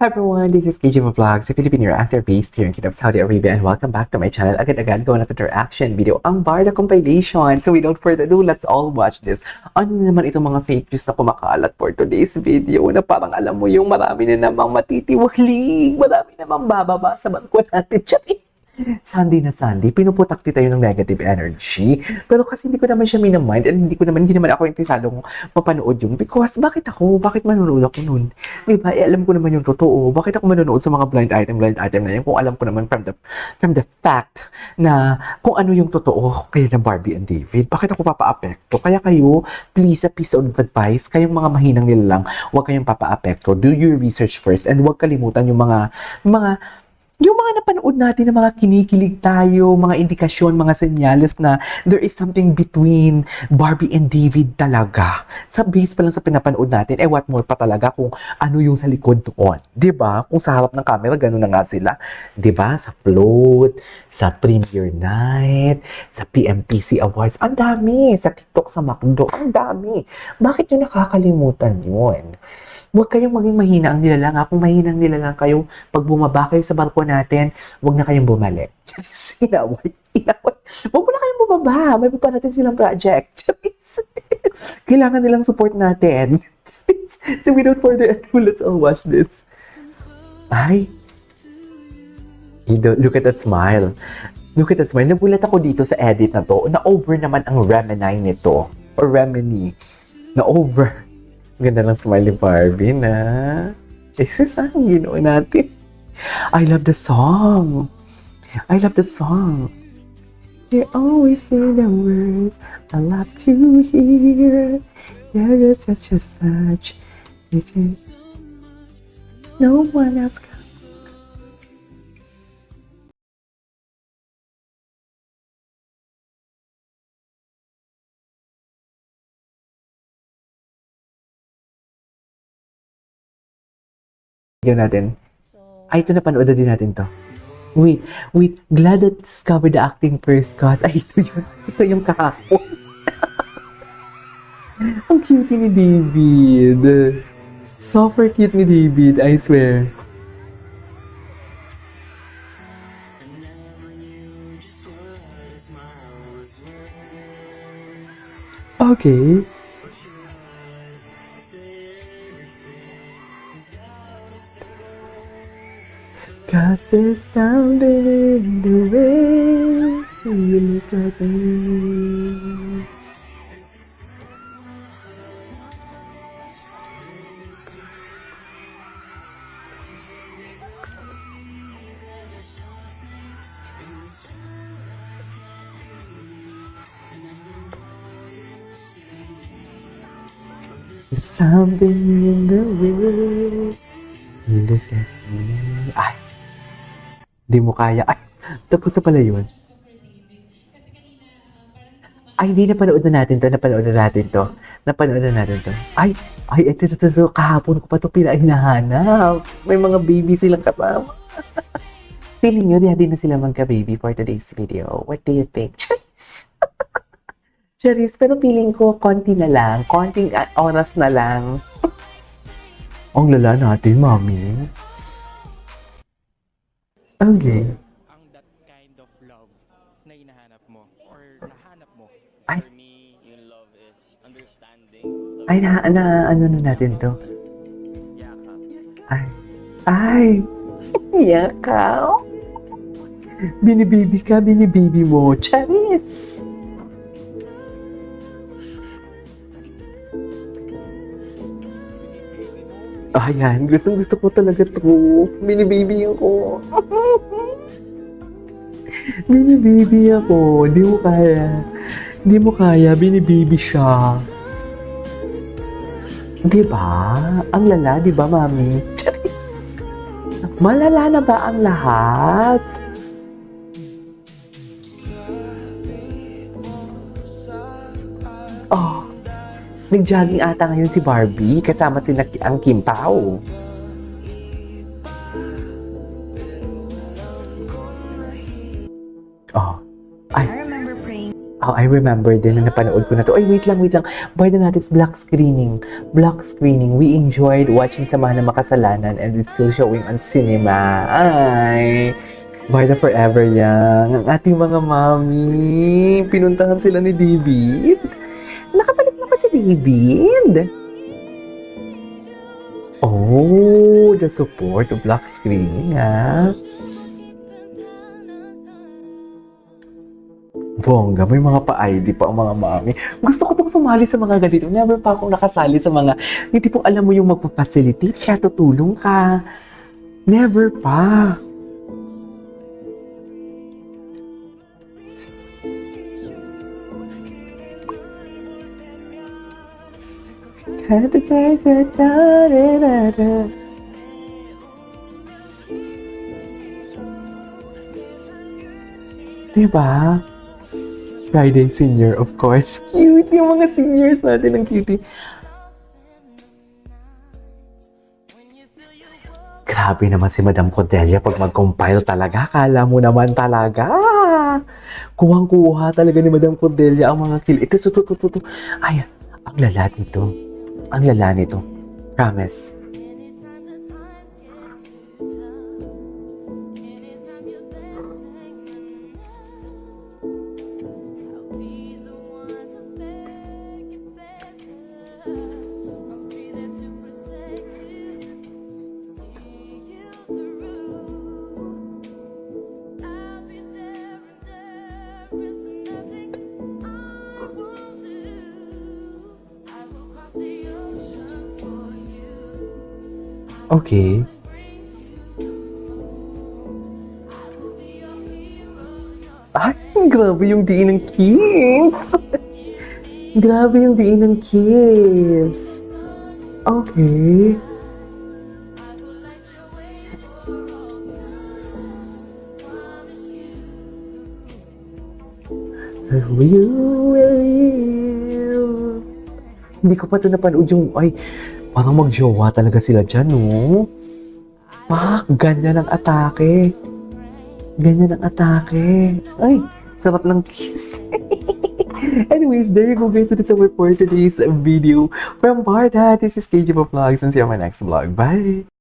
Hi everyone, this is KJ Vlogs, a Filipino actor based here in Kingdom of Saudi Arabia, and welcome back to my channel. Agad-agad gawa natin reaction video, ang Barda compilation. So without further ado, let's all watch this. Ano naman itong mga fake news na kumakalat for today's video na parang alam mo yung marami na namang matitiwagling, marami namang bababa sa bangko natin. Charis! Sunday na Sunday, pinuputakti tayo ng negative energy. Pero kasi hindi ko naman siya minamind and hindi naman ako interesadong mapanood yun. Because bakit ako? Bakit manonood ako nun? Diba? Alam ko naman yung totoo. Bakit ako manonood sa mga blind item na yan kung alam ko naman from the fact na kung ano yung totoo kaya na Barbie and David. Bakit ako papa-apekto? Kaya kayo, please, a piece of advice, kayong mga mahinang nila lang, huwag kayong papa-apekto. Do your research first and huwag kalimutan yung yung mga napanood natin na mga kinikilig tayo, mga indikasyon, mga senyales na there is something between Barbie and David talaga. Sa base pa lang sa pinapanood natin, what more pa talaga kung ano yung sa likod noon. 'Di ba? Kung sa harap ng camera, gano'n na nga sila. 'Di ba? Sa float, sa premiere night, sa PMPC Awards, ang dami. Sa TikTok, sa McDo, ang dami. Bakit nyo nakakalimutan yun? Huwag kayong maging mahina ang nilalang. Kung mahinang nilalang kayo, pag bumaba kayo sa barko natin, huwag na kayong bumalik. Inaway. Huwag mo na kayong bumaba. May paparating silang project. Kailangan nilang support natin. So without further ado, let's all watch this. Ay. Look at that smile. Look at that smile. Nagulat ako dito sa edit na to. Na-over naman ang Remini nito. Or Remini. Na-over. Ganda ng smiley Barbie na. Isa sa ginawa natin. I love the song. I love the song. You always say the words I love to hear. You're just such. No one else can. Video natin. Ay, ito napanood na din natin to. Wait. Glad that discovered the acting first cause. Ay, ito yun. Ito yung kahapon. Ang cute ni David. Super cute ni David, I swear. Okay. Cause there's something in the way you look at me. There's something in the way you look at me. Ay! Di mo kaya. Ay, tapos na pala yun. Ay, hindi, napanood na natin to. Ay, ito, kahapon ko pa to hinahanap. May mga baby silang kasama. Feeling nyo, di na sila magka-baby for today's video. What do you think? Charis! Charis, pero feeling ko, konting oras na lang. Ang lala natin, mami. Okay. Ang that kind of love na hinahanap mo or nahanap mo. Ay. For me, yung love is understanding. Ay, ano na natin to? Yakap. Ay, yakaw. Binibaby mo. Charis! Ayan, gusto ko talaga to. Binibaby ako. Binibaby ako. Di mo kaya, binibaby siya. Diba? Ang lala, diba, mami? Charis! Malala na ba ang lahat? Oh, nag-jogging ata ngayon si Barbie kasama si ang Kim Pao. Oh. Ay. Oh, I remember din na napanood ko na to. Ay, wait lang. Barda natin, Black Screening. Black Screening. We enjoyed watching Samahan ng Makasalanan and it's still showing on cinema. Ay, Barda Forever yan. Ang ating mga mami. Pinuntahan sila ni David. Nakabalik na ba si David? Oh, the support of Black Screening, ah. Bongga, may mga pa-ID pa ang mga mami. Gusto ko itong sumali sa mga ganito. Never pa akong nakasali sa mga, hindi po alam mo yung magpapacilitate ka, tutulong ka. Never pa. Diba? Friday Senior, of course. Cute yung mga seniors natin, ang cutie. Grabe naman si Madam Cordelia pag mag-compile talaga. Kala mo naman talaga. Kuhang-kuha talaga ni Madam Cordelia ang mga kill. Ito. Ay, ang lala nito. Ang lala nito. Promise. Okay. Ay, grabe yung diin ng kiss. Grabe yung diin ng kiss. Okay. Hindi ko pa ito napanood yung, ay, parang magjowa talaga sila dyan, no? Pak, ganyan ang atake. Ganyan ang atake. Ay, sarap ng kiss. Anyways, there you go guys. That's our for today's video from Barda. This is KJ Vlogs and see you on my next vlog. Bye!